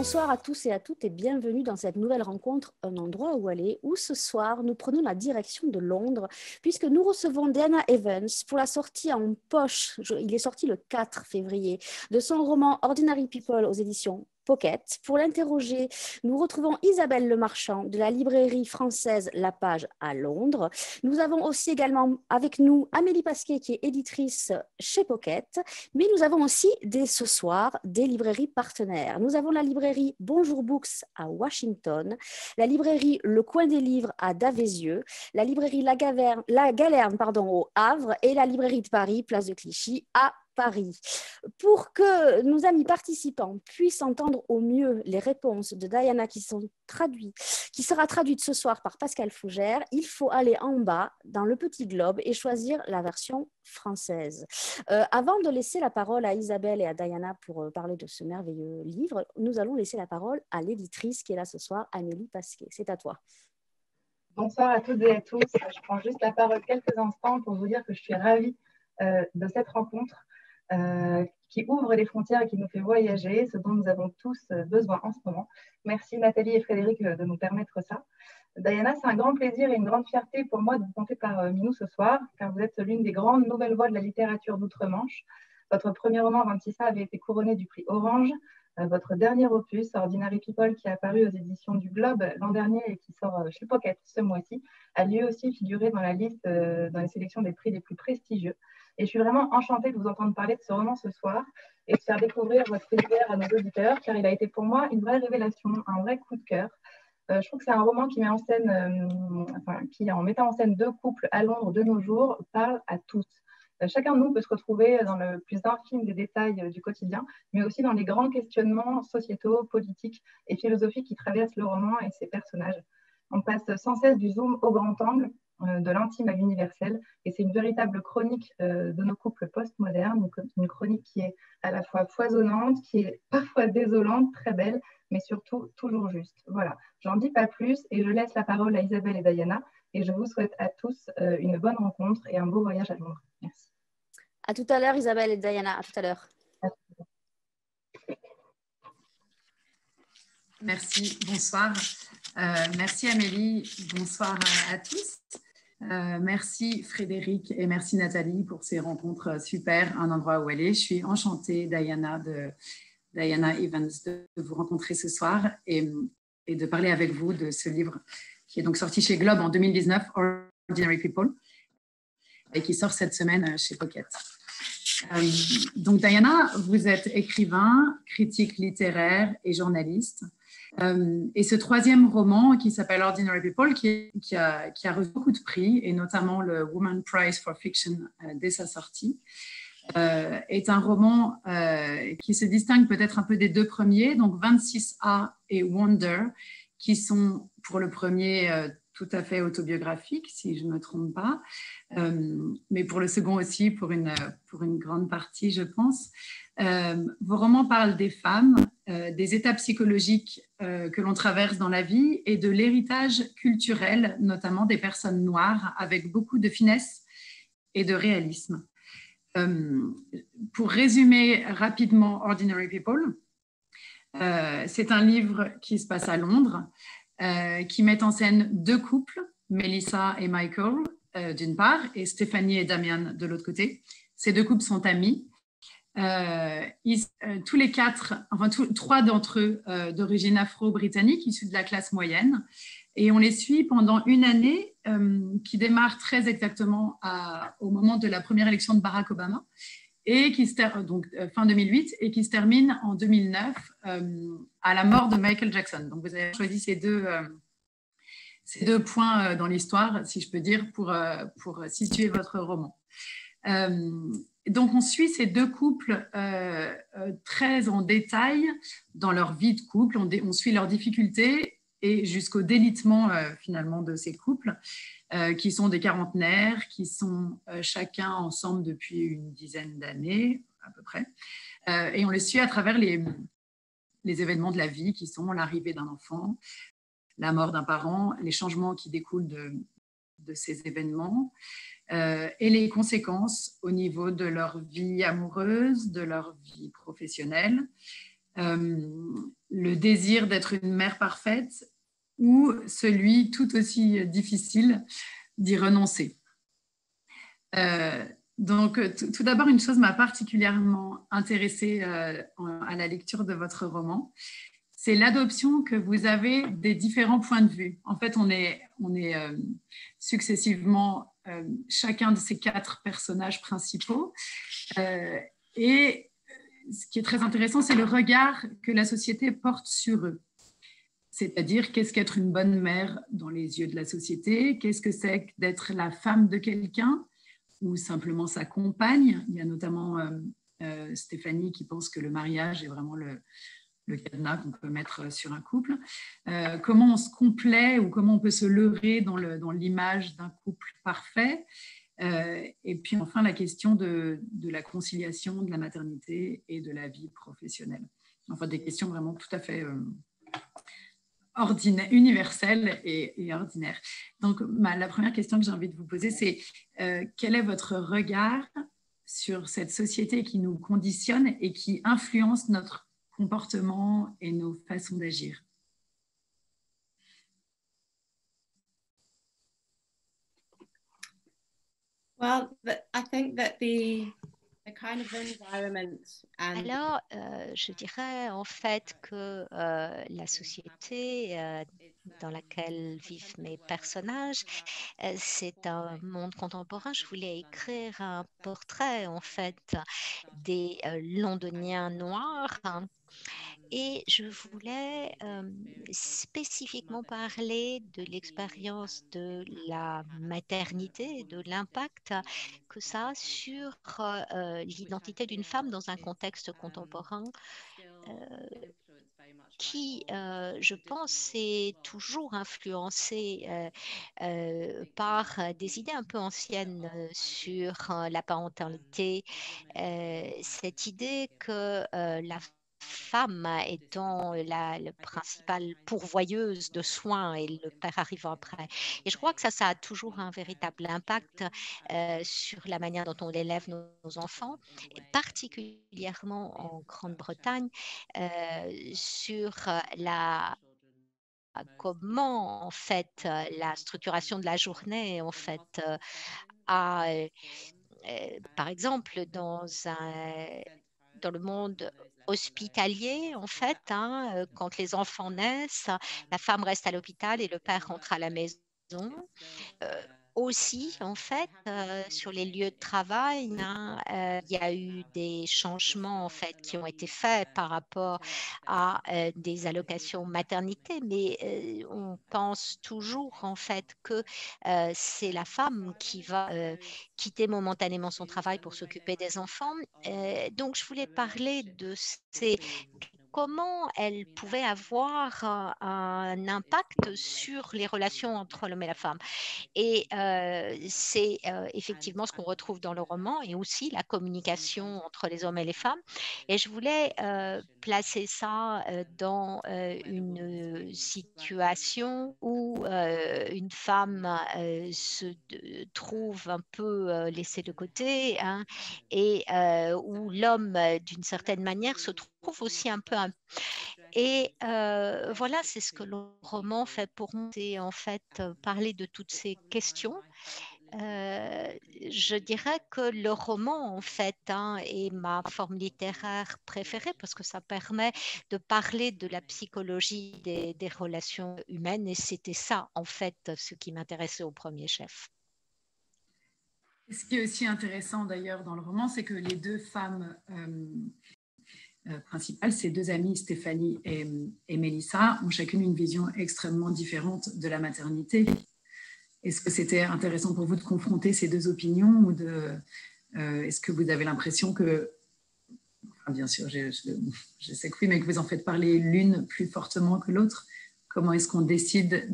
Bonsoir à tous et à toutes et bienvenue dans cette nouvelle rencontre Un endroit où aller, où ce soir nous prenons la direction de Londres puisque nous recevons Diana Evans pour la sortie en poche, il est sorti le 4 février, de son roman Ordinary People aux éditions Pocket. Pour l'interroger, nous retrouvons Isabelle Lemarchand de la librairie française La Page à Londres. Nous avons aussi également avec nous Amélie Pasquet qui est éditrice chez Pocket, mais nous avons aussi ce soir des librairies partenaires. Nous avons la librairie Bonjour Books à Washington, la librairie Le Coin des Livres à Davézieux, la librairie La Galerne au Havre et la librairie de Paris, place de Clichy, à Paris. Pour que nos amis participants puissent entendre au mieux les réponses de Diana qui sera traduite ce soir par Pascal Fougère, il faut aller en bas dans le petit globe et choisir la version française. Avant de laisser la parole à Isabelle et à Diana pour parler de ce merveilleux livre, nous allons laisser la parole à l'éditrice qui est là ce soir, Amélie Pasquet. C'est à toi. Bonsoir à toutes et à tous. Je prends juste la parole quelques instants pour vous dire que je suis ravie de cette rencontre qui ouvre les frontières et qui nous fait voyager, ce dont nous avons tous besoin en ce moment. Merci Nathalie et Frédéric de nous permettre ça. Diana, c'est un grand plaisir et une grande fierté pour moi de vous compter parmi nous ce soir, car vous êtes l'une des grandes nouvelles voix de la littérature d'outre-Manche. Votre premier roman, Vantissa, avait été couronné du prix Orange. Votre dernier opus, Ordinary People, qui est apparu aux éditions du Globe l'an dernier et qui sort chez Pocket ce mois-ci, a lui aussi figuré dans la liste, dans les sélections des prix les plus prestigieux. Et je suis vraiment enchantée de vous entendre parler de ce roman ce soir et de faire découvrir votre univers à nos auditeurs, car il a été pour moi une vraie révélation, un vrai coup de cœur. Je trouve que c'est un roman qui met en scène, qui, en mettant en scène deux couples à Londres de nos jours, parle à tous. Chacun de nous peut se retrouver dans le plus infime des détails du quotidien, mais aussi dans les grands questionnements sociétaux, politiques et philosophiques qui traversent le roman et ses personnages. On passe sans cesse du zoom au grand angle, de l'intime à l'universel, et c'est une véritable chronique de nos couples postmodernes, une chronique qui est à la fois foisonnante, qui est parfois désolante, très belle, mais surtout toujours juste. Voilà, j'en dis pas plus et je laisse la parole à Isabelle et Diana, et je vous souhaite à tous une bonne rencontre et un beau voyage à Londres. Merci. À tout à l'heure Isabelle et Diana, à tout à l'heure. Merci, bonsoir. Merci Amélie, bonsoir à tous. Merci Frédéric et merci Nathalie pour ces rencontres super, un endroit où aller. Je suis enchantée, Diana Evans, de vous rencontrer ce soir et de parler avec vous de ce livre qui est donc sorti chez Globe en 2019, Ordinary People, et qui sort cette semaine chez Pocket. Donc Diana, vous êtes écrivain, critique littéraire et journaliste. Et ce troisième roman qui s'appelle Ordinary People, qui a reçu beaucoup de prix, et notamment le Woman Prize for Fiction dès sa sortie, est un roman qui se distingue peut-être un peu des deux premiers, donc 26A et Wonder, qui sont pour le premier tout à fait autobiographiques, si je ne me trompe pas, mais pour le second aussi, pour une grande partie, je pense. Vos romans parlent des femmes, des étapes psychologiques que l'on traverse dans la vie et de l'héritage culturel, notamment des personnes noires, avec beaucoup de finesse et de réalisme. Pour résumer rapidement Ordinary People, c'est un livre qui se passe à Londres, qui met en scène deux couples, Melissa et Michael d'une part, et Stéphanie et Damian de l'autre côté. Ces deux couples sont amis. Tous les quatre, enfin trois d'entre eux d'origine afro-britannique, issus de la classe moyenne, et on les suit pendant une année qui démarre très exactement au moment de la première élection de Barack Obama, et donc fin 2008, et qui se termine en 2009 à la mort de Michael Jackson. Donc vous avez choisi ces deux points dans l'histoire, si je peux dire, pour situer votre roman. Donc, on suit ces deux couples très en détail dans leur vie de couple. On suit leurs difficultés et jusqu'au délitement finalement de ces couples qui sont des quarantenaires, qui sont chacun ensemble depuis une dizaine d'années à peu près. Et on les suit à travers les événements de la vie qui sont l'arrivée d'un enfant, la mort d'un parent, les changements qui découlent de ces événements, et les conséquences au niveau de leur vie amoureuse, de leur vie professionnelle. le désir d'être une mère parfaite ou celui tout aussi difficile d'y renoncer. Donc, tout d'abord, une chose m'a particulièrement intéressée à la lecture de votre roman, c'est l'adoption que vous avez des différents points de vue. En fait, on est successivement chacun de ces 4 personnages principaux. Et ce qui est très intéressant, c'est le regard que la société porte sur eux. C'est-à-dire, qu'est-ce qu'être une bonne mère dans les yeux de la société? Qu'est-ce que c'est d'être la femme de quelqu'un ou simplement sa compagne? Il y a notamment Stéphanie qui pense que le mariage est vraiment le cadenas qu'on peut mettre sur un couple. Comment on se complaît ou comment on peut se leurrer dans l'image d'un couple parfait. Et puis enfin, la question de la conciliation de la maternité et de la vie professionnelle. Enfin, des questions vraiment tout à fait universelles et ordinaires. Donc, la première question que j'ai envie de vous poser, c'est quel est votre regard sur cette société qui nous conditionne et qui influence notre comportement et nos façons d'agir? Well, I think that the kind of environment and Alors, je dirais en fait que la société dans laquelle vivent mes personnages, c'est un monde contemporain. Je voulais écrire un portrait en fait des Londoniens noirs, hein, et je voulais spécifiquement parler de l'expérience de la maternité et de l'impact que ça a sur l'identité d'une femme dans un contexte contemporain qui, je pense, est toujours influencé par des idées un peu anciennes sur la parentalité. Cette idée que la femme étant la principale pourvoyeuse de soins et le père arrivant après. Et je crois que ça a toujours un véritable impact sur la manière dont on élève nos enfants, et particulièrement en Grande-Bretagne, sur comment en fait la structuration de la journée en fait a par exemple dans le monde hospitalier, en fait, hein, quand les enfants naissent, la femme reste à l'hôpital et le père rentre à la maison. Euh, Aussi, en fait, sur les lieux de travail, hein, il y a eu des changements en fait qui ont été faits par rapport à des allocations maternité, mais on pense toujours en fait que c'est la femme qui va quitter momentanément son travail pour s'occuper des enfants. Donc, je voulais parler de comment elle pouvait avoir un impact sur les relations entre l'homme et la femme. Et c'est effectivement ce qu'on retrouve dans le roman et aussi la communication entre les hommes et les femmes. Et je voulais placer ça dans une situation où une femme trouve un peu laissée de côté, hein, et où l'homme, d'une certaine manière, se trouve aussi un peu et voilà, c'est ce que le roman fait pour moi, c'est en fait parler de toutes ces questions. Euh, je dirais que le roman, en fait, hein, est ma forme littéraire préférée parce que ça permet de parler de la psychologie des relations humaines et c'était ça, en fait, ce qui m'intéressait au premier chef. Ce qui est aussi intéressant d'ailleurs dans le roman, c'est que les 2 femmes principales, ces 2 amies, Stéphanie et Mélissa, ont chacune une vision extrêmement différente de la maternité. Est-ce que c'était intéressant pour vous de confronter ces 2 opinions ou est-ce que vous avez l'impression que, enfin, bien sûr, je sais que oui, mais que vous en faites parler l'une plus fortement que l'autre? Comment est-ce qu'on décide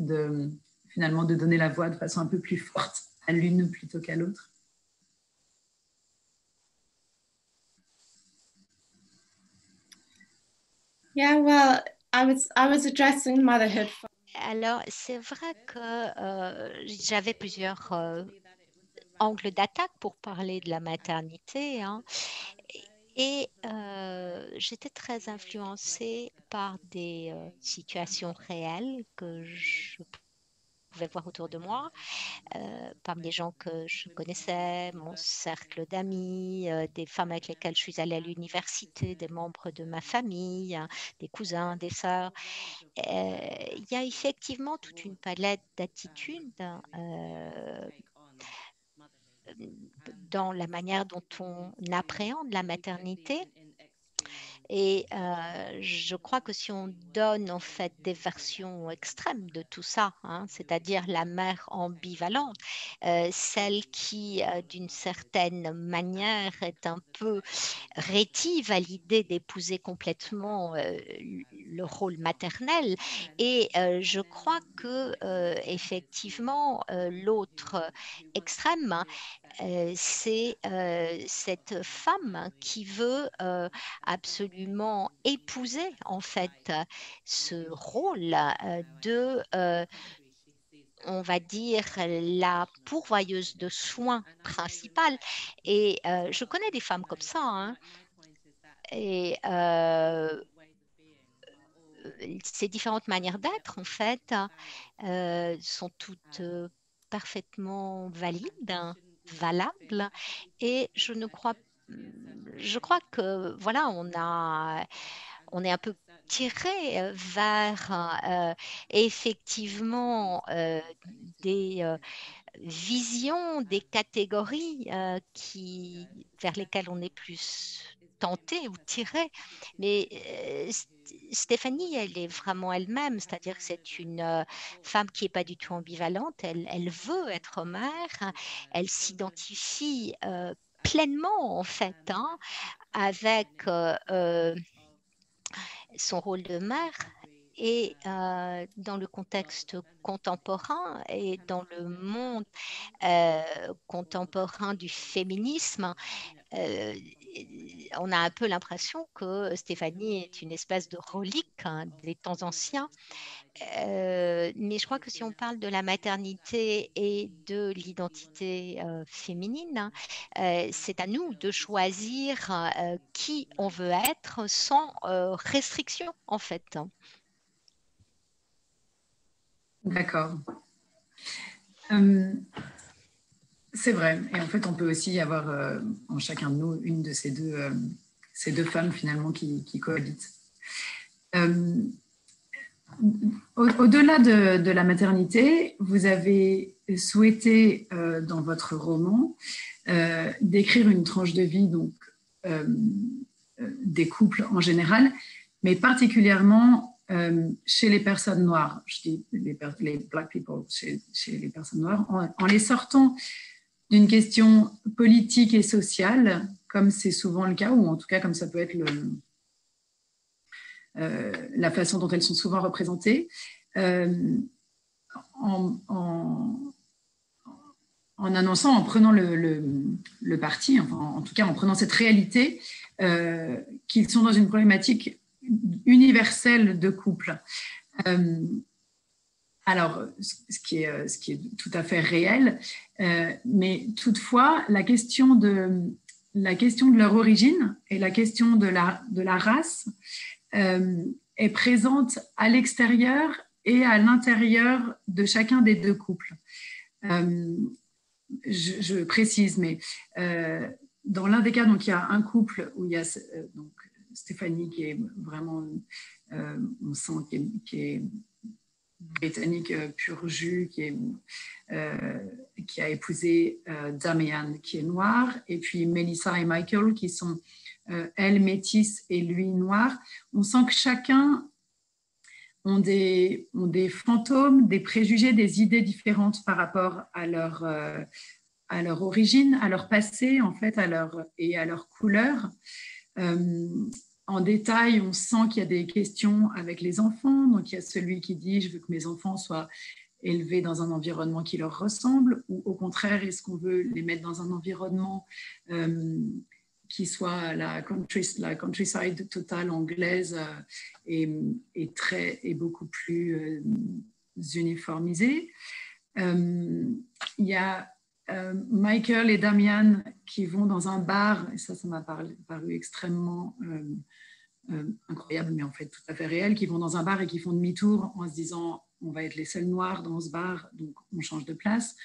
finalement de donner la voix de façon un peu plus forte à l'une plutôt qu'à l'autre? yeah, well, I was addressing motherhood. Alors, c'est vrai que j'avais plusieurs angles d'attaque pour parler de la maternité, hein. Et j'étais très influencée par des situations réelles que je pouvais voir autour de moi, parmi les gens que je connaissais, mon cercle d'amis, des femmes avec lesquelles je suis allée à l'université, des membres de ma famille, hein, des cousins, des sœurs. Il y a effectivement toute une palette d'attitudes dans la manière dont on appréhende la maternité. Et je crois que si on donne en fait des versions extrêmes de tout ça, hein, c'est-à-dire la mère ambivalente, celle qui, d'une certaine manière, est un peu rétive à l'idée d'épouser complètement le rôle maternel. Et je crois que effectivement, l'autre extrême, c'est cette femme qui veut absolument épouser en fait ce rôle de on va dire la pourvoyeuse de soins principale. Et je connais des femmes comme ça, hein. Et ces différentes manières d'être, en fait, sont toutes parfaitement valides, hein, valables. Et je crois que voilà, on est un peu tiré vers effectivement des visions, des catégories vers lesquelles on est plus tenté ou tiré. Mais Stéphanie, elle est vraiment elle-même, c'est-à-dire que c'est une femme qui n'est pas du tout ambivalente, elle veut être mère, elle s'identifie pleinement en fait, hein, avec son rôle de mère. Et dans le contexte contemporain et dans le monde contemporain du féminisme, on a un peu l'impression que Stéphanie est une espèce de relique, hein, des temps anciens. Mais je crois que si on parle de la maternité et de l'identité féminine, c'est à nous de choisir qui on veut être sans restriction, en fait. D'accord. C'est vrai. Et en fait, on peut aussi avoir en chacun de nous une de ces deux femmes finalement qui cohabitent. Au-delà de la maternité, vous avez souhaité dans votre roman décrire une tranche de vie donc, des couples en général, mais particulièrement chez les personnes noires, je dis les black people, chez les personnes noires, en les sortant d'une question politique et sociale, comme c'est souvent le cas, ou en tout cas comme ça peut être la façon dont elles sont souvent représentées, en annonçant, en prenant le parti, enfin, en tout cas en prenant cette réalité, qu'ils sont dans une problématique universelle de couple. Alors, ce qui est tout à fait réel, mais toutefois, la question de leur origine et la question de la race est présente à l'extérieur et à l'intérieur de chacun des deux couples. Je précise, mais dans l'un des cas, donc, il y a un couple où il y a donc, Stéphanie qui est vraiment, on sent qui est britannique pur jus, qui a épousé Damian, qui est noir, et puis Melissa et Michael, qui sont elle métisse et lui noir. On sent que chacun ont des fantômes, des préjugés, des idées différentes par rapport à leur origine, à leur passé, en fait, et à leur couleur. En détail, on sent qu'il y a des questions avec les enfants. Donc, il y a celui qui dit « je veux que mes enfants soient élevés dans un environnement qui leur ressemble » ou au contraire, est-ce qu'on veut les mettre dans un environnement qui soit la countryside totale anglaise et beaucoup plus uniformisée. Il y a Michael et Damian qui vont dans un bar, et ça m'a paru extrêmement incroyable, mais en fait tout à fait réel, qui vont dans un bar et qui font demi-tour en se disant on va être les seuls noirs dans ce bar, donc on change de place.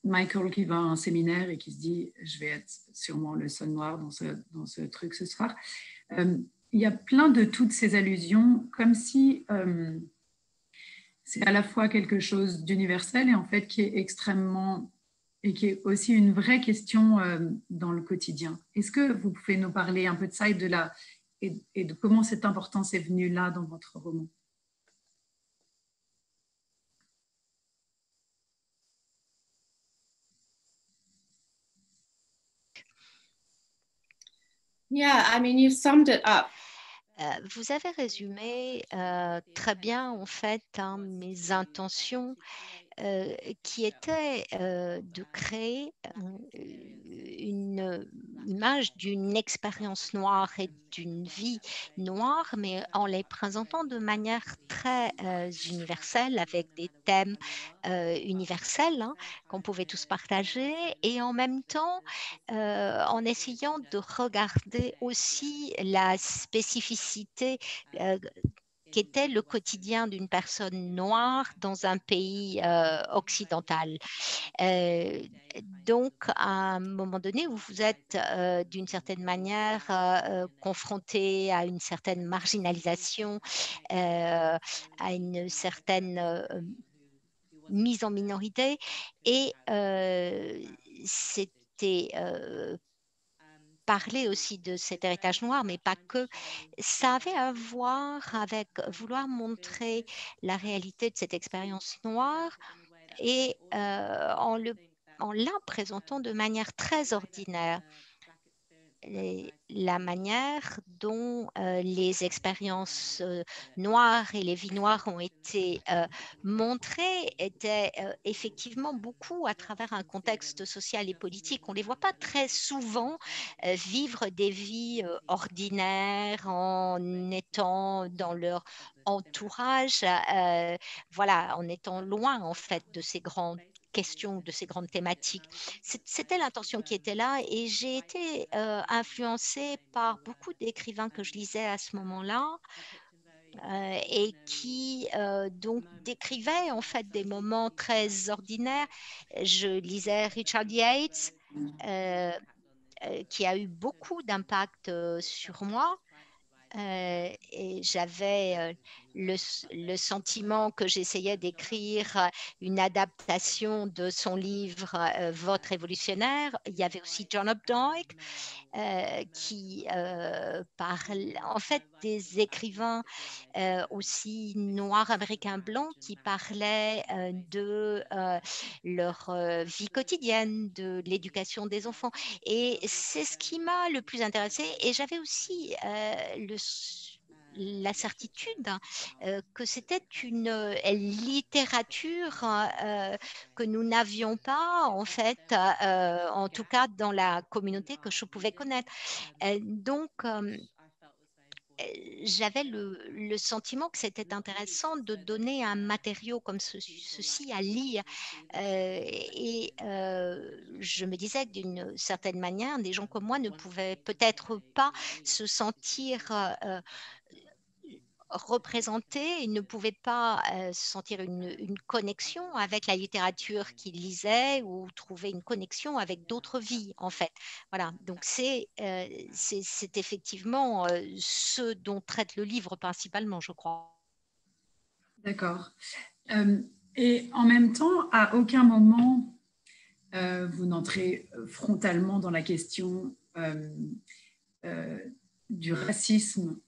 Michael qui va à un séminaire et qui se dit je vais être sûrement le seul noir dans ce truc ce soir. Il y a plein de toutes ces allusions, comme si c'est à la fois quelque chose d'universel et en fait qui est extrêmement, et qui est aussi une vraie question dans le quotidien. Est-ce que vous pouvez nous parler un peu de ça et de comment cette importance est venue là dans votre roman? Yeah, I mean, you've summed it up. Vous avez résumé très bien en fait mes intentions qui était de créer une image d'une expérience noire et d'une vie noire, mais en les présentant de manière très universelle, avec des thèmes universels qu'on pouvait tous partager, et en même temps en essayant de regarder aussi la spécificité qui était le quotidien d'une personne noire dans un pays occidental. Donc, à un moment donné où vous êtes d'une certaine manière confronté à une certaine marginalisation, à une certaine mise en minorité, et c'était parler aussi de cet héritage noir, mais pas que. Ça avait à voir avec vouloir montrer la réalité de cette expérience noire et en la présentant de manière très ordinaire. La manière dont les expériences noires et les vies noires ont été montrées était effectivement beaucoup à travers un contexte social et politique. On ne les voit pas très souvent vivre des vies ordinaires en étant dans leur entourage, voilà, en étant loin en fait de ces grandes questions, de ces grandes thématiques. C'était l'intention qui était là et j'ai été influencée par beaucoup d'écrivains que je lisais à ce moment-là et qui donc décrivaient en fait des moments très ordinaires. Je lisais Richard Yates qui a eu beaucoup d'impact sur moi. Et j'avais le sentiment que j'essayais d'écrire une adaptation de son livre Vote révolutionnaire. Il y avait aussi John Updike qui parle en fait des écrivains aussi noirs américains blancs qui parlaient de leur vie quotidienne, de l'éducation des enfants. Et c'est ce qui m'a le plus intéressée. Et j'avais aussi la certitude que c'était une littérature que nous n'avions pas, en fait, en tout cas dans la communauté que je pouvais connaître. Donc, j'avais le sentiment que c'était intéressant de donner un matériau comme ceci à lire. Et je me disais que d'une certaine manière, des gens comme moi ne pouvaient peut-être pas se sentir représentés, ils ne pouvaient pas sentir une connexion avec la littérature qu'ils lisaient ou trouver une connexion avec d'autres vies, en fait. Voilà, donc c'est effectivement ce dont traite le livre principalement, je crois. D'accord. Et en même temps, à aucun moment, vous n'entrez frontalement dans la question du racisme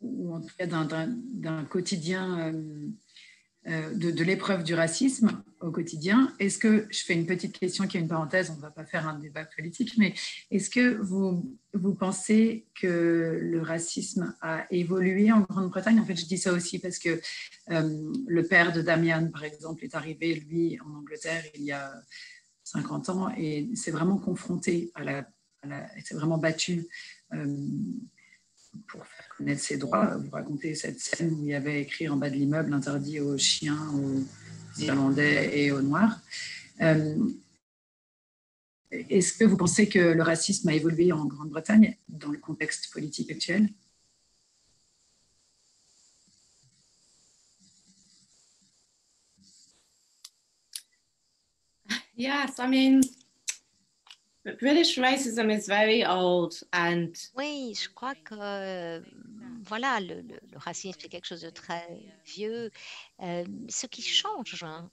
ou en tout cas d'un quotidien, de l'épreuve du racisme au quotidien. Est-ce que, je fais une petite question qui est une parenthèse, on ne va pas faire un débat politique, mais est-ce que vous pensez que le racisme a évolué en Grande-Bretagne? En fait, je dis ça aussi parce que le père de Damian, par exemple, est arrivé, lui, en Angleterre il y a 50 ans et s'est vraiment confronté s'est vraiment battu pour faire connaître ses droits. Vous racontez cette scène où il y avait écrit en bas de l'immeuble interdit aux chiens, aux Irlandais et aux Noirs. Est-ce que vous pensez que le racisme a évolué en Grande-Bretagne dans le contexte politique actuel? Yes, I mean, British racism is very old and Oui, je crois que voilà, le racisme, c'est quelque chose de très vieux. Ce qui change, hein,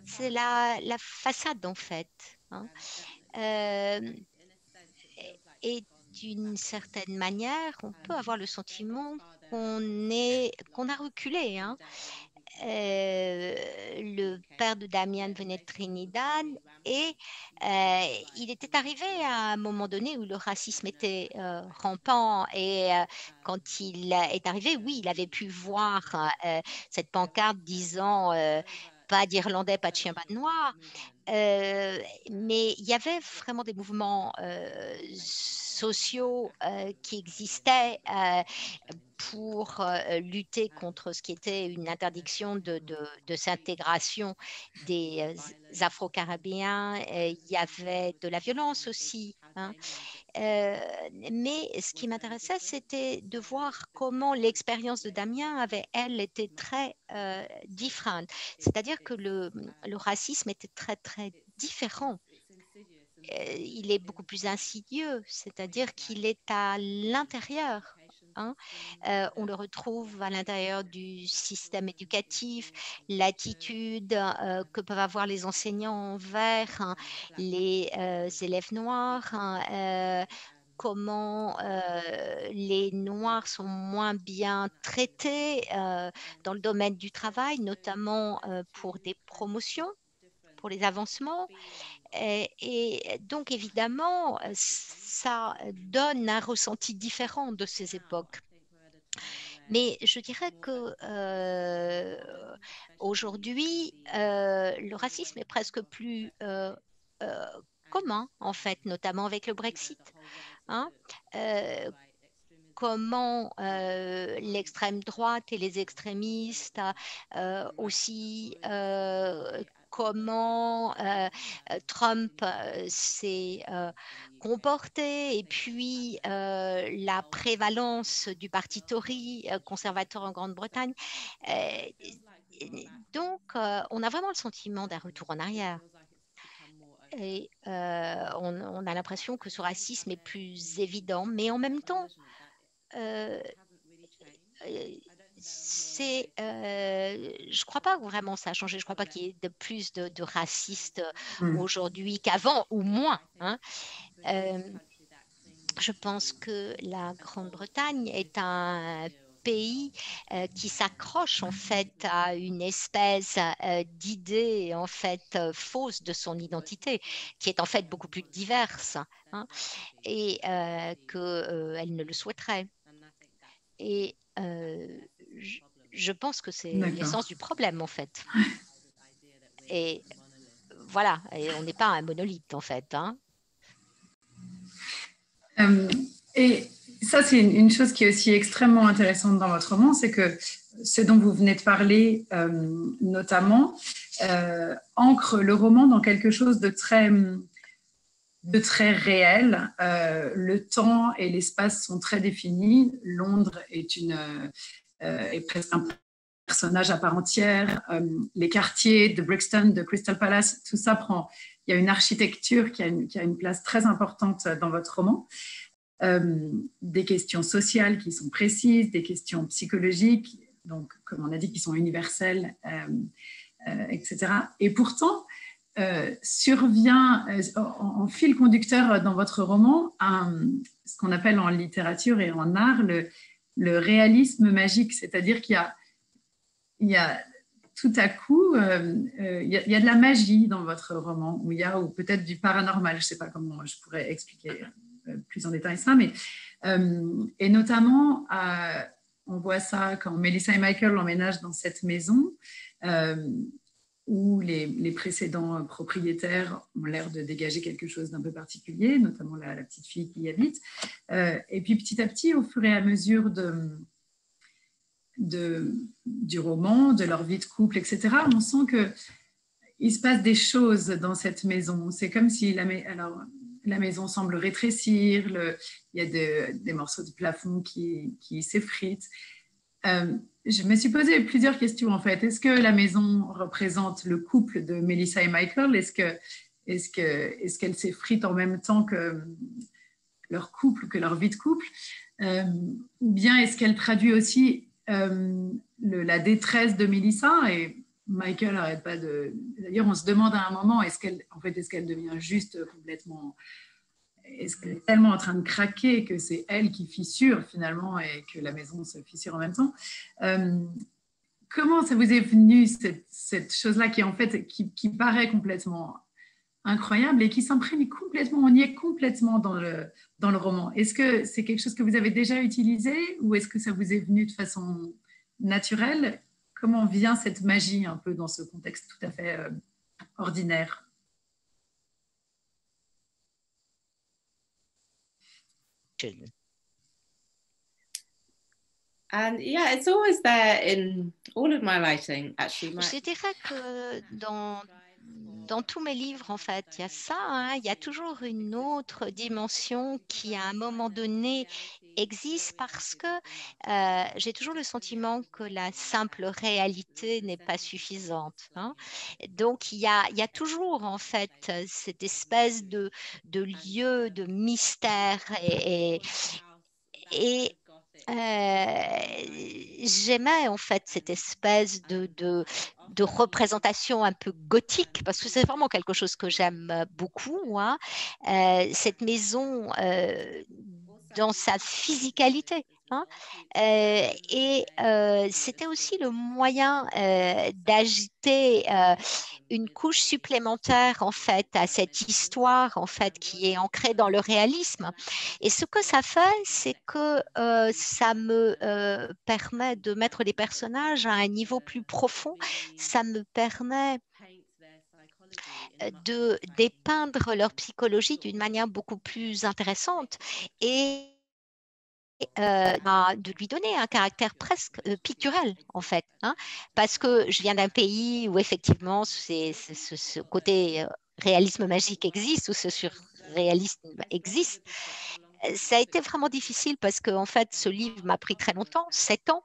c'est la façade, en fait. Hein. Euh, et d'une certaine manière, on peut avoir le sentiment qu'on a reculé. Hein. Le père de Damien venait de Trinidad et il était arrivé à un moment donné où le racisme était rampant et quand il est arrivé, oui, il avait pu voir cette pancarte disant pas d'Irlandais, pas de chien, pas de noir. Mais il y avait vraiment des mouvements sociaux qui existaient pour lutter contre ce qui était une interdiction de s'intégration des Afro-Caribéens. Il y avait de la violence aussi. Hein. Mais ce qui m'intéressait, c'était de voir comment l'expérience de Damien avait, elle, été très différente. C'est-à-dire que le racisme était très, très différent. Il est beaucoup plus insidieux, c'est-à-dire qu'il est à l'intérieur. Hein. On le retrouve à l'intérieur du système éducatif, l'attitude que peuvent avoir les enseignants envers hein, les élèves noirs, hein, comment les Noirs sont moins bien traités dans le domaine du travail, notamment pour des promotions, pour les avancements. Et donc, évidemment, ça donne un ressenti différent de ces époques. Mais je dirais que aujourd'hui, le racisme est presque plus euh, commun, en fait, notamment avec le Brexit. Hein. Comment l'extrême droite et les extrémistes aussi comment Trump s'est comporté et puis la prévalence du parti Tory conservateur en Grande-Bretagne. Euh, donc, on a vraiment le sentiment d'un retour en arrière. Et on a l'impression que ce racisme est plus évident, mais en même temps, euh, je ne crois pas que vraiment ça a changé. Je ne crois pas qu'il y ait de plus de racistes aujourd'hui qu'avant, ou moins. Hein. Je pense que la Grande-Bretagne est un pays qui s'accroche en fait à une espèce d'idée en fait fausse de son identité, qui est en fait beaucoup plus diverse hein, et qu'elle ne le souhaiterait. Et je pense que c'est l'essence du problème, en fait. Et voilà, et on n'est pas un monolithe, en fait. Hein. Et ça, c'est une chose qui est aussi extrêmement intéressante dans votre roman, c'est que ce dont vous venez de parler, notamment, ancre le roman dans quelque chose de très réel. Le temps et l'espace sont très définis. Londres est presque un personnage à part entière. Les quartiers de Brixton, de Crystal Palace, tout ça prend... Il y a une architecture qui a une place très importante dans votre roman. Des questions sociales qui sont précises, des questions psychologiques, donc, comme on a dit, qui sont universelles, etc. Et pourtant, survient en fil conducteur dans votre roman ce qu'on appelle en littérature et en art le réalisme magique, c'est-à-dire qu'il y a tout à coup, il y a de la magie dans votre roman, ou peut-être du paranormal, je ne sais pas comment je pourrais expliquer plus en détail ça, mais et notamment, on voit ça quand Melissa et Michael emménagent dans cette maison, où les précédents propriétaires ont l'air de dégager quelque chose d'un peu particulier, notamment la petite fille qui y habite. Et puis petit à petit, au fur et à mesure du roman, de leur vie de couple, etc., on sent il se passe des choses dans cette maison. C'est comme si la maison semble rétrécir, il y a des morceaux de plafond qui s'effritent. Je me suis posé plusieurs questions en fait. Est-ce que la maison représente le couple de Melissa et Michael? Est-ce qu'elle s'effrite en même temps que leur couple, que leur vie de couple? Ou bien est-ce qu'elle traduit aussi la détresse de Melissa? Et Michael n'arrête pas de... D'ailleurs, on se demande à un moment, est-ce qu'elle devient juste complètement... Est-ce qu'elle est tellement en train de craquer que c'est elle qui fissure finalement et que la maison se fissure en même temps? Comment ça vous est venu cette chose-là qui en fait qui paraît complètement incroyable et qui s'imprègne complètement, on y est complètement dans le roman? Est-ce que c'est quelque chose que vous avez déjà utilisé ou est-ce que ça vous est venu de façon naturelle? Comment vient cette magie un peu dans ce contexte tout à fait ordinaire? And yeah, it's always there in all of my writing, actually. Je dirais que dans tous mes livres, en fait, il y a ça, hein, il y a toujours une autre dimension qui, à un moment donné, existe parce que j'ai toujours le sentiment que la simple réalité n'est pas suffisante, hein. Donc, il y a toujours, en fait, cette espèce de lieu de mystère et j'aimais en fait cette espèce de représentation un peu gothique parce que c'est vraiment quelque chose que j'aime beaucoup, hein. Cette maison dans sa physicalité, hein. C'était aussi le moyen d'ajouter une couche supplémentaire en fait à cette histoire en fait qui est ancrée dans le réalisme. Et ce que ça fait, c'est que ça me permet de mettre les personnages à un niveau plus profond. Ça me permet de dépeindre leur psychologie d'une manière beaucoup plus intéressante et de lui donner un caractère presque pictural, en fait, hein, parce que je viens d'un pays où effectivement ce côté réalisme magique existe, ou ce surréalisme existe. Ça a été vraiment difficile parce que en fait, ce livre m'a pris très longtemps, 7 ans,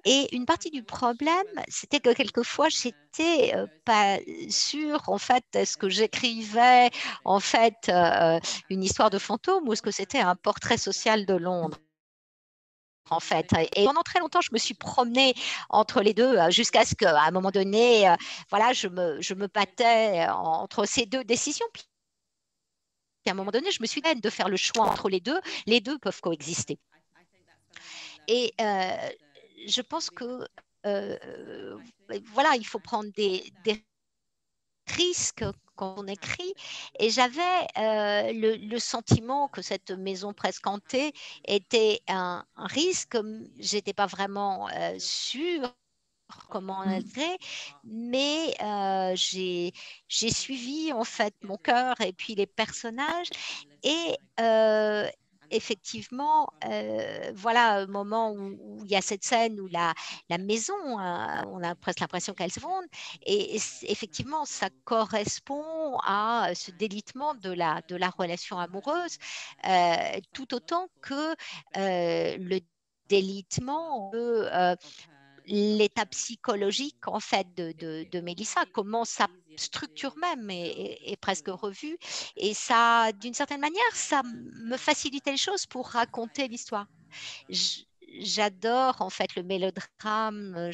et une partie du problème, c'était que quelquefois, j'étais pas sûre, en fait, est-ce que j'écrivais en fait une histoire de fantôme ou est-ce que c'était un portrait social de Londres, en fait. Et pendant très longtemps, je me suis promenée entre les deux jusqu'à ce qu'à un moment donné, voilà, je me battais entre ces deux décisions. Puis à un moment donné, je me suis dit de faire le choix entre les deux. Les deux peuvent coexister. Et je pense que voilà, il faut prendre des risques quand on écrit. Et j'avais le sentiment que cette maison presque hantée était un risque. J'étais pas vraiment sûre comment elle est, mais j'ai suivi en fait mon cœur et puis les personnages et effectivement, voilà, au moment où il y a cette scène où la maison, on a presque l'impression qu'elle se fonde, et effectivement, ça correspond à ce délitement de la relation amoureuse, tout autant que le délitement de l'état psychologique en fait de Mélissa, comment sa structure même est presque revue, et ça, d'une certaine manière, ça me facilitait les choses pour raconter l'histoire. J'adore en fait le mélodrame,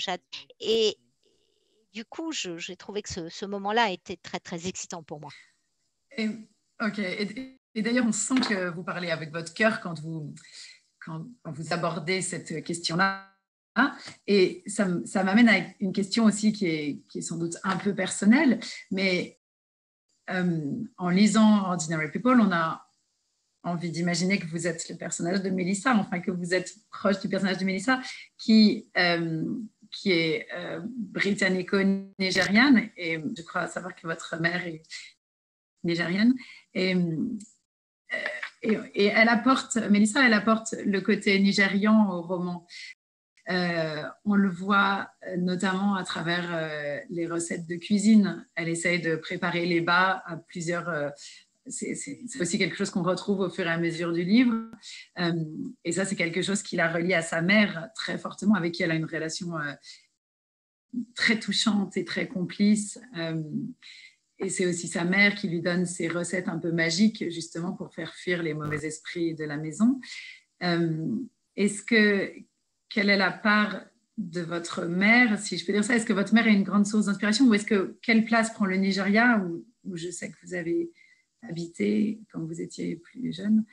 et du coup, j'ai trouvé que ce moment-là était très très excitant pour moi. Ok, et d'ailleurs, on sent que vous parlez avec votre cœur quand vous abordez cette question-là. Et ça m'amène à une question aussi qui est sans doute un peu personnelle, mais en lisant Ordinary People, on a envie d'imaginer que vous êtes le personnage de Melissa, enfin que vous êtes proche du personnage de Melissa, qui est britannico-nigériane, et je crois savoir que votre mère est nigérienne. Et Melissa, elle apporte le côté nigérian au roman. On le voit notamment à travers les recettes de cuisine. Elle essaye de préparer les bas à plusieurs... c'est aussi quelque chose qu'on retrouve au fur et à mesure du livre. Et ça, c'est quelque chose qui la relie à sa mère très fortement, avec qui elle a une relation très touchante et très complice. Et c'est aussi sa mère qui lui donne ces recettes un peu magiques, justement, pour faire fuir les mauvais esprits de la maison. Quelle est la part de votre mère, si je peux dire ça? Est-ce que votre mère est une grande source d'inspiration, ou quelle place prend le Nigeria, où je sais que vous avez habité quand vous étiez plus jeune?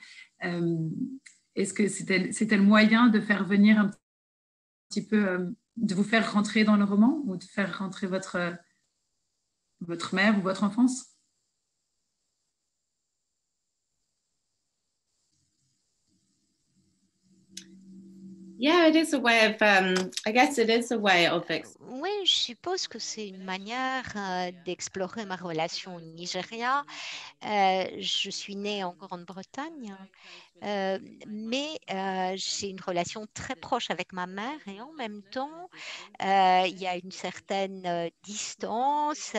Est-ce que c'était le moyen de faire venir un petit peu, de vous faire rentrer dans le roman, ou de faire rentrer votre mère ou votre enfance? Yeah, it is a way of, I guess it is a way of Oui, je suppose que c'est une manière d'explorer ma relation au Nigeria. Je suis née en Grande-Bretagne, mais j'ai une relation très proche avec ma mère, et en même temps, il y a une certaine distance,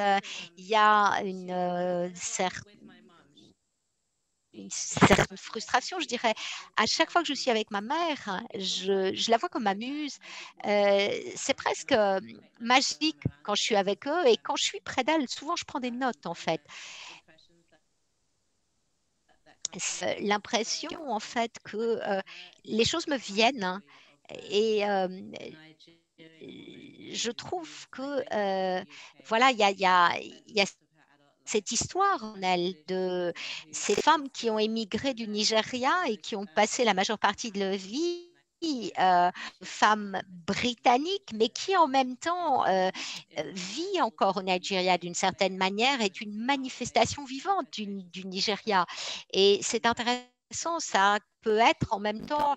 il y a une certaine frustration, je dirais. À chaque fois que je suis avec ma mère, je la vois comme ma muse. C'est presque magique quand je suis avec eux, et quand je suis près d'elle, souvent je prends des notes en fait. C'est l'impression en fait que les choses me viennent, hein, et je trouve que voilà, il y a cette histoire en elle de ces femmes qui ont émigré du Nigeria et qui ont passé la majeure partie de leur vie, femmes britanniques, mais qui en même temps vit encore au Nigeria d'une certaine manière, est une manifestation vivante du Nigeria. Et c'est intéressant, ça peut être en même temps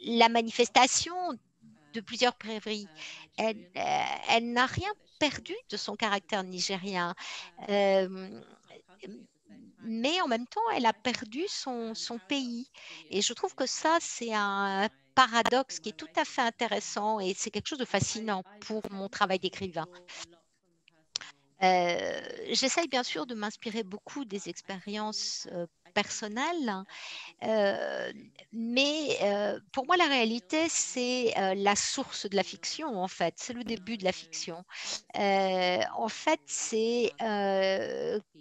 la manifestation de plusieurs prairies. Elle n'a rien perdu de son caractère nigérien, mais en même temps, elle a perdu son pays. Et je trouve que ça, c'est un paradoxe qui est tout à fait intéressant, et c'est quelque chose de fascinant pour mon travail d'écrivain. J'essaye bien sûr de m'inspirer beaucoup des expériences personnelles, mais pour moi, la réalité, c'est la source de la fiction, en fait. C'est le début de la fiction. En fait, c'est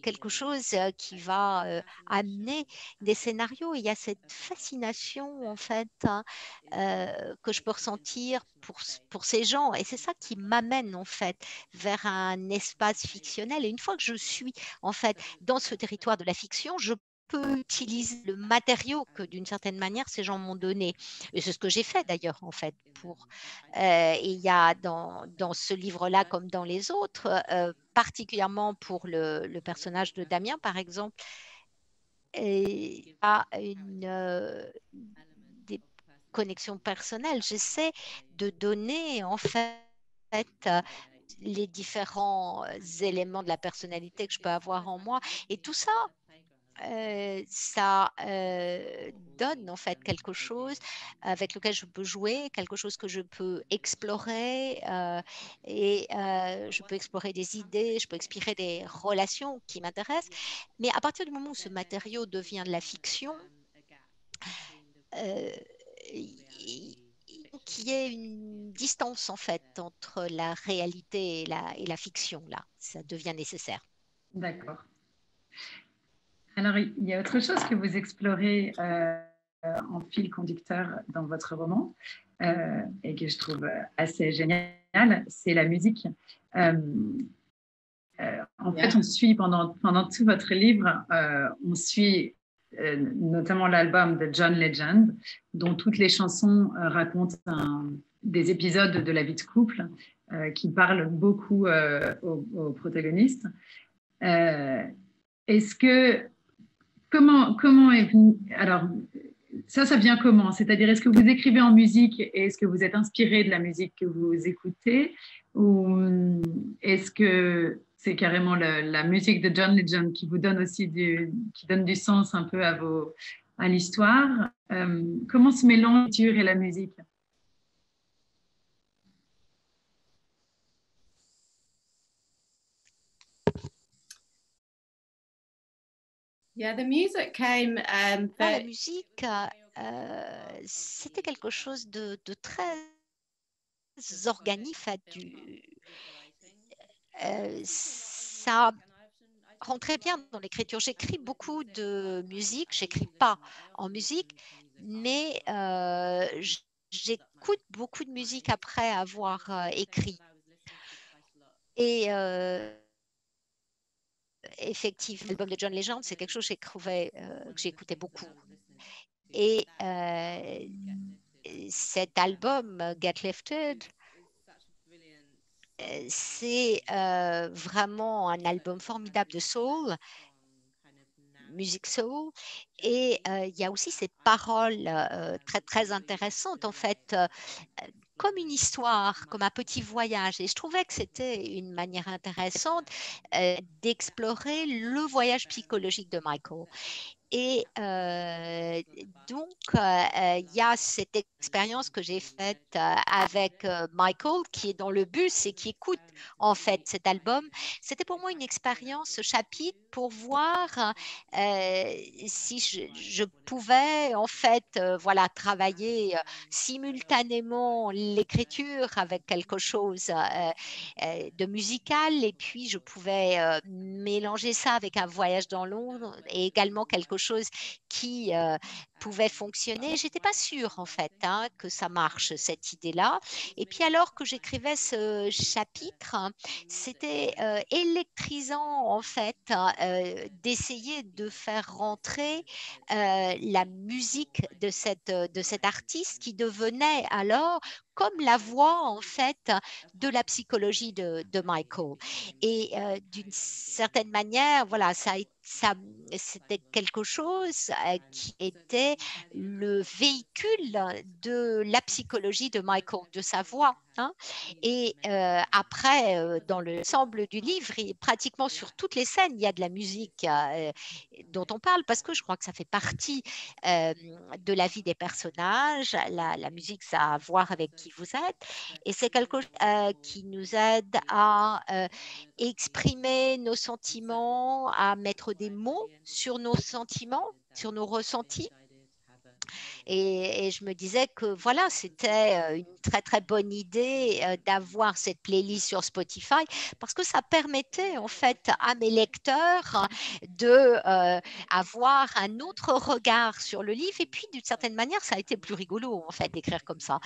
quelque chose qui va amener des scénarios. Il y a cette fascination, en fait, hein, que je peux ressentir pour ces gens. Et c'est ça qui m'amène, en fait, vers un espace fictionnel. Et une fois que je suis, en fait, dans ce territoire de la fiction, je peux utiliser le matériau que d'une certaine manière ces gens m'ont donné. Et c'est ce que j'ai fait d'ailleurs en fait. Et il y a dans ce livre-là comme dans les autres, particulièrement pour le personnage de Damien par exemple, il y a des connexions personnelles. J'essaie de donner en fait les différents éléments de la personnalité que je peux avoir en moi. Et tout ça, ça donne en fait quelque chose avec lequel je peux jouer, quelque chose que je peux explorer, et je peux explorer des idées, je peux explorer des relations qui m'intéressent. Mais à partir du moment où ce matériau devient de la fiction, qu'il y ait une distance en fait entre la réalité et la fiction, là, ça devient nécessaire. D'accord. Alors, il y a autre chose que vous explorez en fil conducteur dans votre roman et que je trouve assez génial, c'est la musique. En fait, on suit pendant tout votre livre, on suit notamment l'album de John Legend, dont toutes les chansons racontent des épisodes de la vie de couple qui parlent beaucoup aux protagonistes. Comment est venu... Alors, ça vient comment? C'est-à-dire, est-ce que vous écrivez en musique et est-ce que vous êtes inspiré de la musique que vous écoutez? Ou est-ce que c'est carrément la musique de John Legend qui vous donne aussi qui donne du sens un peu à l'histoire? Comment se mélangent la littérature et la musique? Yeah, the music came, La musique, c'était quelque chose de très organique. Ça rentrait bien dans l'écriture. J'écris beaucoup de musique, j'écris pas en musique, mais j'écoute beaucoup de musique après avoir écrit. Et effectivement, l'album de John Legend, c'est quelque chose que j'écoutais beaucoup. Et cet album, Get Lifted, c'est vraiment un album formidable de soul, musique soul. Et il y a aussi ces paroles très, très intéressantes, en fait, comme une histoire, comme un petit voyage. Et je trouvais que c'était une manière intéressante d'explorer le voyage psychologique de Michael. Et donc, il y a cette expérience que j'ai faite avec Michael, qui est dans le bus et qui écoute en fait cet album. C'était pour moi une expérience, ce chapitre, pour voir si je pouvais en fait voilà, travailler simultanément l'écriture avec quelque chose de musical, et puis je pouvais mélanger ça avec un voyage dans Londres et également quelque chose qui pouvait fonctionner. J'étais pas sûre en fait que ça marche, cette idée-là. Et puis alors que j'écrivais ce chapitre, c'était électrisant en fait d'essayer de faire rentrer la musique de cet artiste qui devenait alors comme la voix en fait de la psychologie de Michael. Et d'une certaine manière, voilà, c'était quelque chose qui était le véhicule de la psychologie de Michael, de sa voix. Et après, dans l'ensemble du livre, pratiquement sur toutes les scènes, il y a de la musique dont on parle, parce que je crois que ça fait partie de la vie des personnages. La musique, ça a à voir avec qui vous êtes. Et c'est quelque chose qui nous aide à exprimer nos sentiments, à mettre des mots sur nos sentiments, sur nos ressentis. Et je me disais que voilà, c'était une très très bonne idée d'avoir cette playlist sur Spotify, parce que ça permettait en fait à mes lecteurs de avoir un autre regard sur le livre. Et puis d'une certaine manière, ça a été plus rigolo en fait d'écrire comme ça.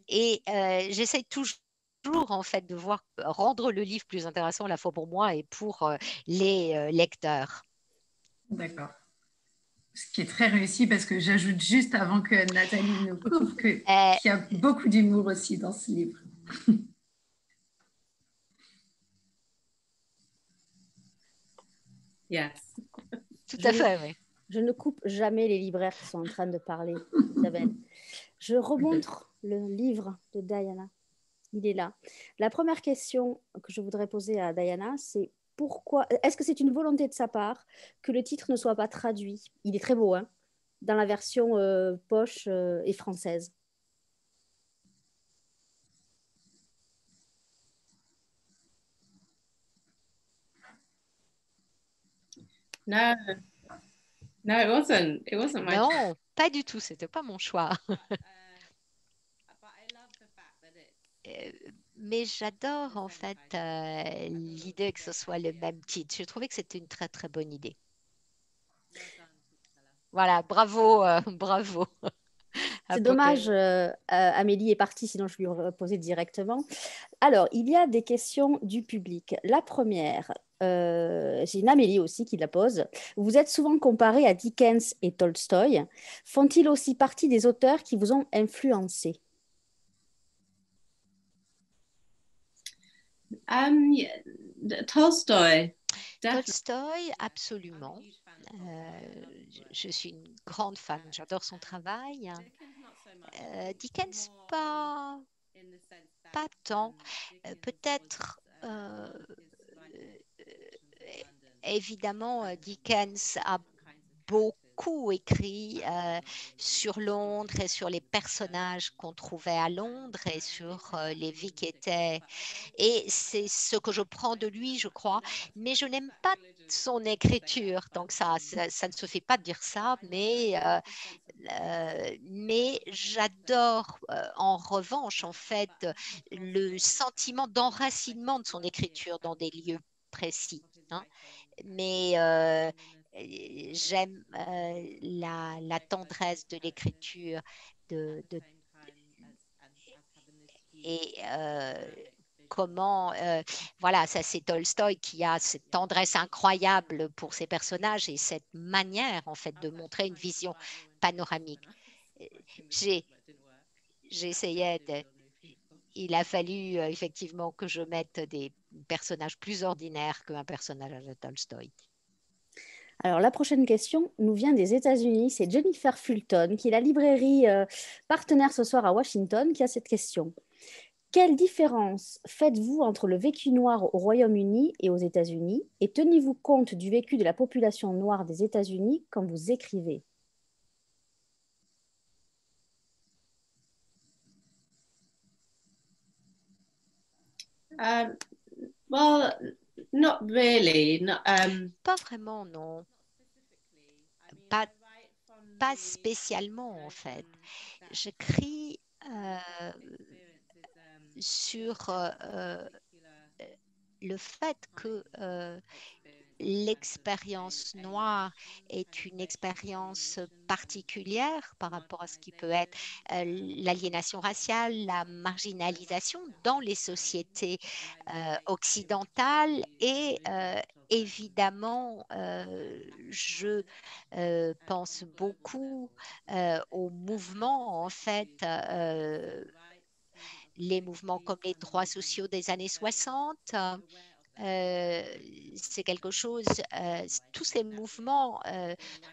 Et j'essaye toujours en fait de rendre le livre plus intéressant à la fois pour moi et pour les lecteurs. D'accord. Ce qui est très réussi, parce que j'ajoute juste avant que Nathalie nous coupe qu'il y a beaucoup d'humour aussi dans ce livre. Yes. Tout à fait, oui. Je ne coupe jamais les libraires qui sont en train de parler, Isabelle. Je remontre le livre de Diana. Il est là. La première question que je voudrais poser à Diana, c'est pourquoi, est-ce que c'est une volonté de sa part que le titre ne soit pas traduit? Il est très beau, hein, dans la version poche et française. No, no, it wasn't. It wasn't my choice. Non, pas du tout. C'était pas mon choix. Mais j'adore en fait l'idée que ce soit le même titre. Je trouvais que c'était une très très bonne idée. Voilà, bravo, bravo. C'est dommage, Amélie est partie, sinon je lui aurais posé directement. Alors, il y a des questions du public. La première, c'est une Amélie aussi qui la pose. Vous êtes souvent comparé à Dickens et Tolstoï. Font-ils aussi partie des auteurs qui vous ont influencé? Yeah, Tolstoy. Tolstoï, absolument. Je suis une grande fan, j'adore son travail. Dickens, pas tant. Peut-être, évidemment, Dickens a beaucoup beaucoup écrit sur Londres et sur les personnages qu'on trouvait à Londres et sur les vies qui étaient. Et c'est ce que je prends de lui, je crois. Mais je n'aime pas son écriture. Donc ça ne se fait pas de dire ça, mais j'adore en revanche, en fait, le sentiment d'enracinement de son écriture dans des lieux précis. Hein. Mais j'aime la tendresse de l'écriture et comment, voilà, ça c'est Tolstoï qui a cette tendresse incroyable pour ses personnages et cette manière en fait de montrer une vision panoramique. J'ai J'essayais il a fallu effectivement que je mette des personnages plus ordinaires qu'un personnage de Tolstoï. Alors, la prochaine question nous vient des États-Unis. C'est Jennifer Fulton, qui est la librairie partenaire ce soir à Washington, qui a cette question. Quelle différence faites-vous entre le vécu noir au Royaume-Uni et aux États-Unis? Et tenez-vous compte du vécu de la population noire des États-Unis quand vous écrivez? Well, not really. Pas vraiment, non. Pas spécialement, en fait. J'écris sur le fait que l'expérience noire est une expérience particulière par rapport à ce qui peut être l'aliénation raciale, la marginalisation dans les sociétés occidentales et évidemment, je pense beaucoup aux mouvements, en fait, les mouvements comme les droits sociaux des années 60. C'est quelque chose, tous ces mouvements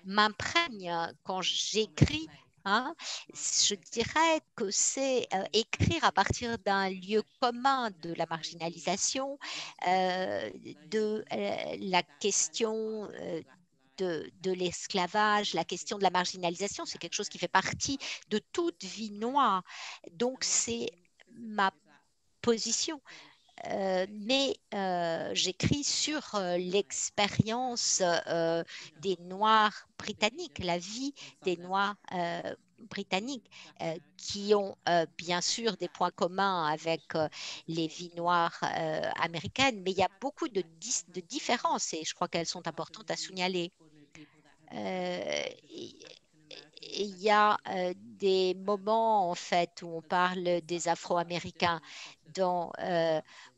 m'imprègnent quand j'écris. Hein. Je dirais que c'est écrire à partir d'un lieu commun de la marginalisation, de la question de l'esclavage, la question de la marginalisation, c'est quelque chose qui fait partie de toute vie noire. Donc, c'est ma position. Mais j'écris sur l'expérience des Noirs britanniques, la vie des Noirs britanniques, qui ont bien sûr des points communs avec les vies noires américaines, mais il y a beaucoup de différences et je crois qu'elles sont importantes à signaler. Il y a des moments en fait où on parle des Afro-Américains dans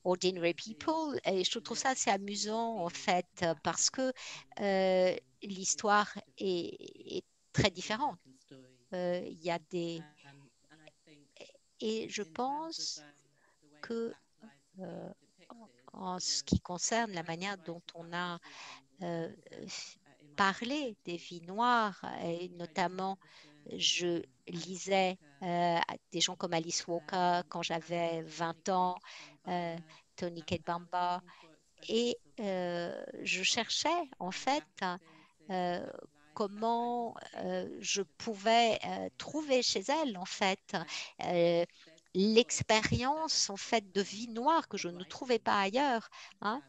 Ordinary People et je trouve ça assez amusant en fait parce que l'histoire est très différente. Il y a des et je pense que en ce qui concerne la manière dont on a parlé des vies noires et notamment je lisais des gens comme Alice Walker quand j'avais 20 ans, Toni Cade Bamba, et je cherchais en fait euh, comment je pouvais trouver chez elle en fait l'expérience en fait de vie noire que je ne trouvais pas ailleurs. Hein.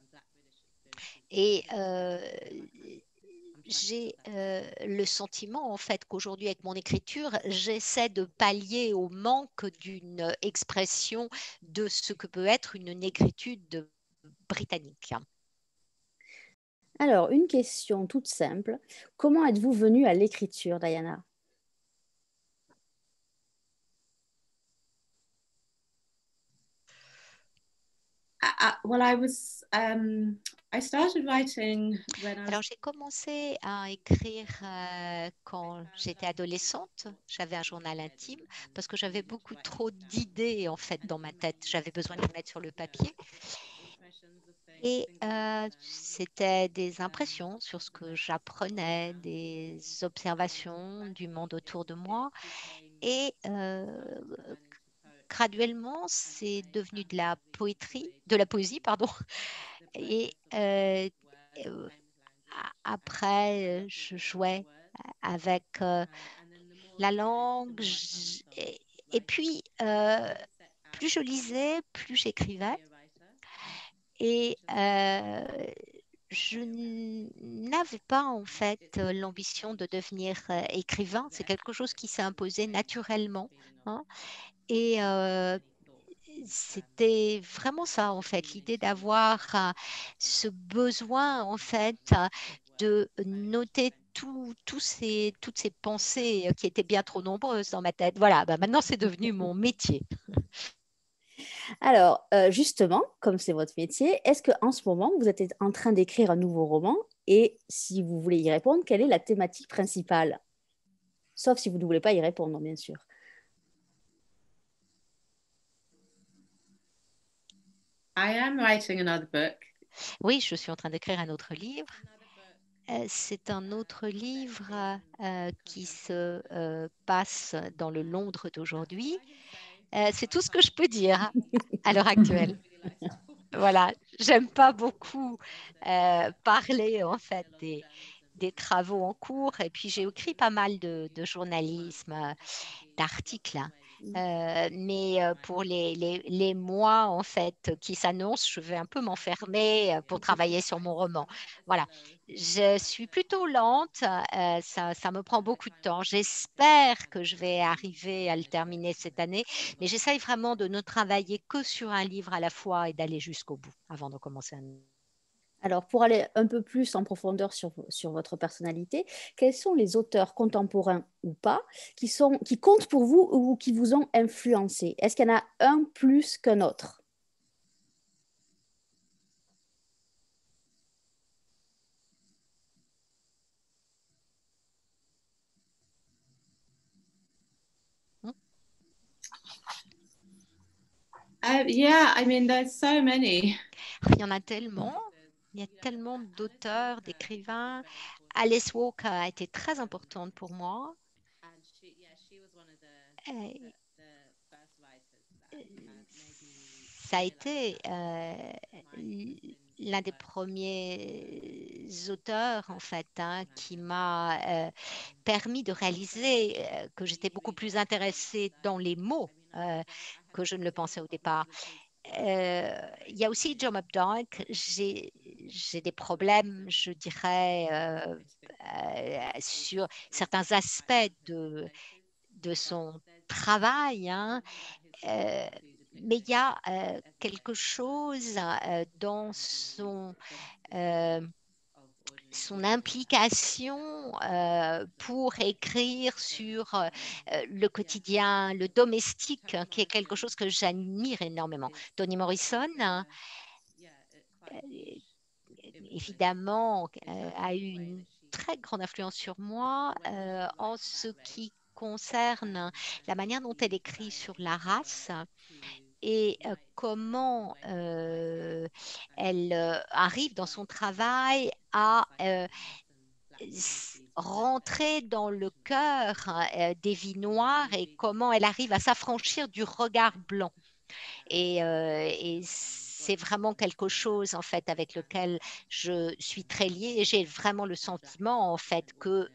Et j'ai le sentiment en fait qu'aujourd'hui avec mon écriture, j'essaie de pallier au manque d'une expression de ce que peut être une négritude britannique. Alors, une question toute simple. Comment êtes-vous venue à l'écriture, Diana? Well, I started writing when I was... Alors, j'ai commencé à écrire quand j'étais adolescente. J'avais un journal intime parce que j'avais beaucoup trop d'idées en fait dans ma tête. J'avais besoin de les mettre sur le papier. Et c'était des impressions sur ce que j'apprenais, des observations du monde autour de moi. Et graduellement, c'est devenu de la poésie, pardon. Et après, je jouais avec la langue. Et puis, plus je lisais, plus j'écrivais. Et je n'avais pas en fait l'ambition de devenir écrivain. C'est quelque chose qui s'est imposé naturellement, hein. Et c'était vraiment ça en fait, l'idée d'avoir ce besoin en fait de noter toutes ces pensées qui étaient bien trop nombreuses dans ma tête. Voilà, bah maintenant c'est devenu mon métier. Alors, justement, comme c'est votre métier, est-ce qu'en ce moment, vous êtes en train d'écrire un nouveau roman? Et si vous voulez y répondre, quelle est la thématique principale? Sauf si vous ne voulez pas y répondre, bien sûr. I am writing another book. Oui, je suis en train d'écrire un autre livre. C'est un autre livre qui se passe dans le Londres d'aujourd'hui. C'est tout ce que je peux dire à l'heure actuelle. Voilà, j'aime pas beaucoup parler en fait des travaux en cours. Et puis j'ai écrit pas mal de journalisme, d'articles, hein. Mais pour les mois en fait qui s'annoncent, je vais un peu m'enfermer pour travailler sur mon roman. Voilà, je suis plutôt lente, ça me prend beaucoup de temps. J'espère que je vais arriver à le terminer cette année, mais j'essaye vraiment de ne travailler que sur un livre à la fois et d'aller jusqu'au bout avant de commencer un. Alors, pour aller un peu plus en profondeur sur votre personnalité, quels sont les auteurs contemporains ou pas qui comptent pour vous ou qui vous ont influencé? Est-ce qu'il y en a un plus qu'un autre? Yeah, I mean, there's so many. Il y en a tellement. Il y a tellement d'auteurs, d'écrivains. Alice Walker a été très importante pour moi. Euh, Ça a été l'un des premiers auteurs, en fait, hein, qui m'a permis de réaliser que j'étais beaucoup plus intéressée dans les mots que je ne le pensais au départ. Il y a aussi John Updike. J'ai des problèmes, je dirais, sur certains aspects de son travail, hein. Euh, mais il y a quelque chose dans euh, son implication pour écrire sur le quotidien, le domestique, hein, qui est quelque chose que j'admire énormément. Toni Morrison, hein, évidemment, a eu une très grande influence sur moi en ce qui concerne la manière dont elle écrit sur la race et comment elle arrive dans son travail à rentrer dans le cœur des vies noires et comment elle arrive à s'affranchir du regard blanc. Et c'est vraiment quelque chose en fait avec lequel je suis très liée et j'ai vraiment le sentiment en fait que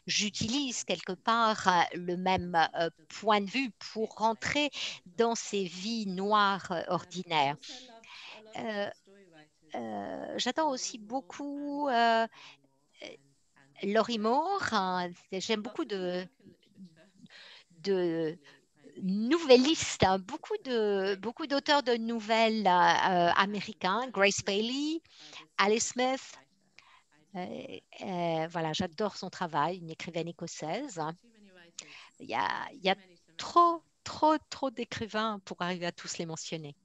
j'utilise quelque part le même point de vue pour rentrer dans ces vies noires ordinaires. Euh, J'adore aussi beaucoup Laurie Moore, hein. J'aime beaucoup de nouvellistes, hein, beaucoup d'auteurs de nouvelles américains, Grace Paley, Alice Smith. Voilà, j'adore son travail, une écrivaine écossaise. Il y a trop d'écrivains pour arriver à tous les mentionner.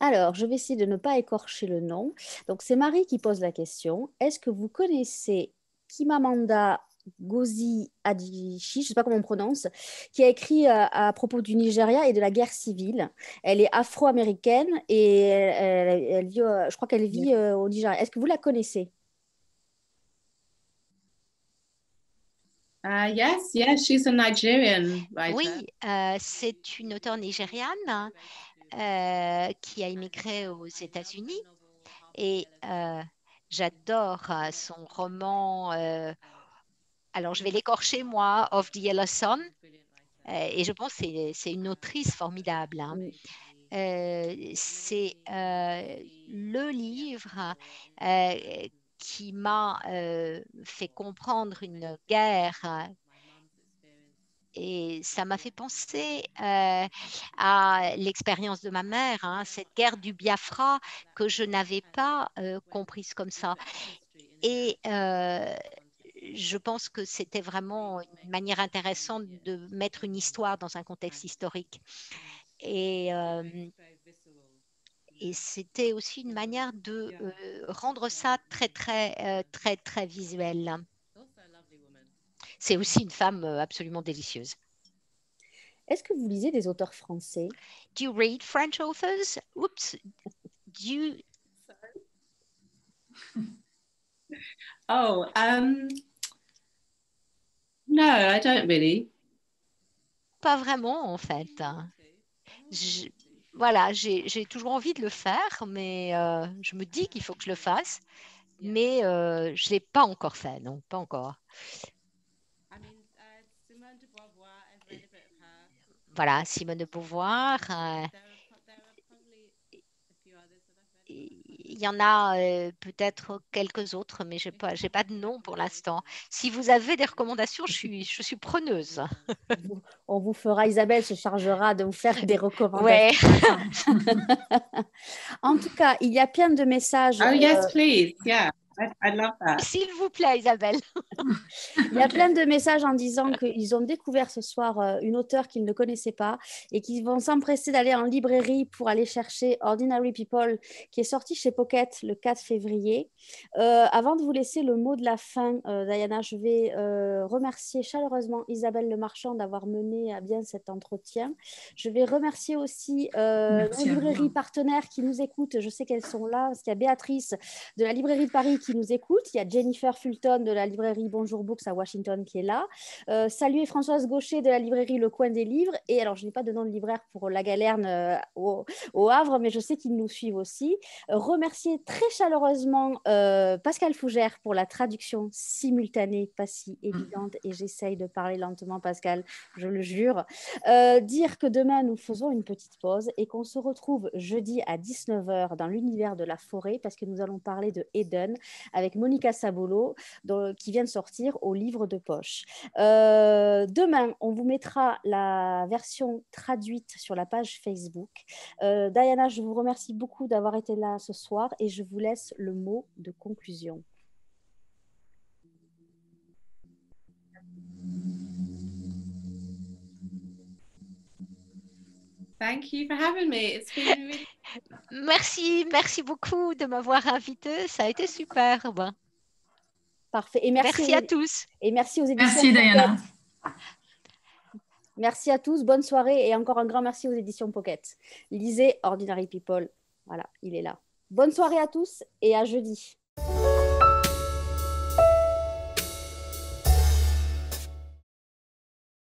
Alors, je vais essayer de ne pas écorcher le nom. Donc, c'est Marie qui pose la question. Est-ce que vous connaissez Chimamanda Ngozi Adichie, je ne sais pas comment on prononce, qui a écrit à propos du Nigeria et de la guerre civile. Elle est afro-américaine et elle vit, je crois qu'elle vit au Nigeria. Est-ce que vous la connaissez? Yes, she's a Nigerian writer. Oui, c'est une auteure nigériane qui a immigré aux États-Unis et j'adore son roman alors je vais l'écorcher moi, Of the Yellow Sun, et je pense que c'est une autrice formidable. Hein. C'est le livre qui m'a fait comprendre une guerre. Et ça m'a fait penser à l'expérience de ma mère, hein, cette guerre du Biafra que je n'avais pas comprise comme ça. Et je pense que c'était vraiment une manière intéressante de mettre une histoire dans un contexte historique. Et c'était aussi une manière de rendre ça très visuel. C'est aussi une femme absolument délicieuse. Est-ce que vous lisez des auteurs français? Do you read French authors? Oops. Do you... Oh, no, I don't really. Pas vraiment, en fait. Voilà, j'ai toujours envie de le faire, mais je me dis qu'il faut que je le fasse, mais je ne l'ai pas encore fait, non, pas encore. Voilà, Simone de Beauvoir. Il y en a peut-être quelques autres, mais je n'ai pas de nom pour l'instant. Si vous avez des recommandations, je suis preneuse. On vous fera, Isabelle se chargera de vous faire des recommandations. Ouais. En tout cas, il y a plein de messages. Oh, yes, please. Yeah, I'd love that. S'il vous plaît, Isabelle. Il y a plein de messages en disant qu'ils ont découvert ce soir une auteure qu'ils ne connaissaient pas et qu'ils vont s'empresser d'aller en librairie pour aller chercher Ordinary People, qui est sorti chez Pocket le 4 février. Avant de vous laisser le mot de la fin, Diana, je vais remercier chaleureusement Isabelle Le Marchand d'avoir mené à bien cet entretien. Je vais remercier aussi nos librairies partenaires qui nous écoutent. Je sais qu'elles sont là, parce qu'il y a Béatrice de la librairie de Paris qui nous écoute. Il y a Jennifer Fulton de la librairie Bonjour Books à Washington qui est là. Saluer Françoise Gaucher de la librairie Le Coin des Livres. Et alors, je n'ai pas de nom de libraire pour La Galerne au Havre, mais je sais qu'ils nous suivent aussi. Remercier très chaleureusement Pascal Fougère pour la traduction simultanée, pas si évidente, et j'essaye de parler lentement, Pascal, je le jure. Dire que demain, nous faisons une petite pause et qu'on se retrouve jeudi à 19h dans l'univers de la forêt, parce que nous allons parler de Eden avec Monica Sabolo, qui vient de sortir au livre de poche. Demain, on vous mettra la version traduite sur la page Facebook. Diana, je vous remercie beaucoup d'avoir été là ce soir et je vous laisse le mot de conclusion. Thank you for having me. It's been really... Merci beaucoup de m'avoir invitée. Ça a été superbe. Parfait. Et merci à tous. Et merci aux éditions. Merci, Diana. Merci à tous. Bonne soirée et encore un grand merci aux éditions Pocket. Lisez Ordinary People. Voilà, il est là. Bonne soirée à tous et à jeudi.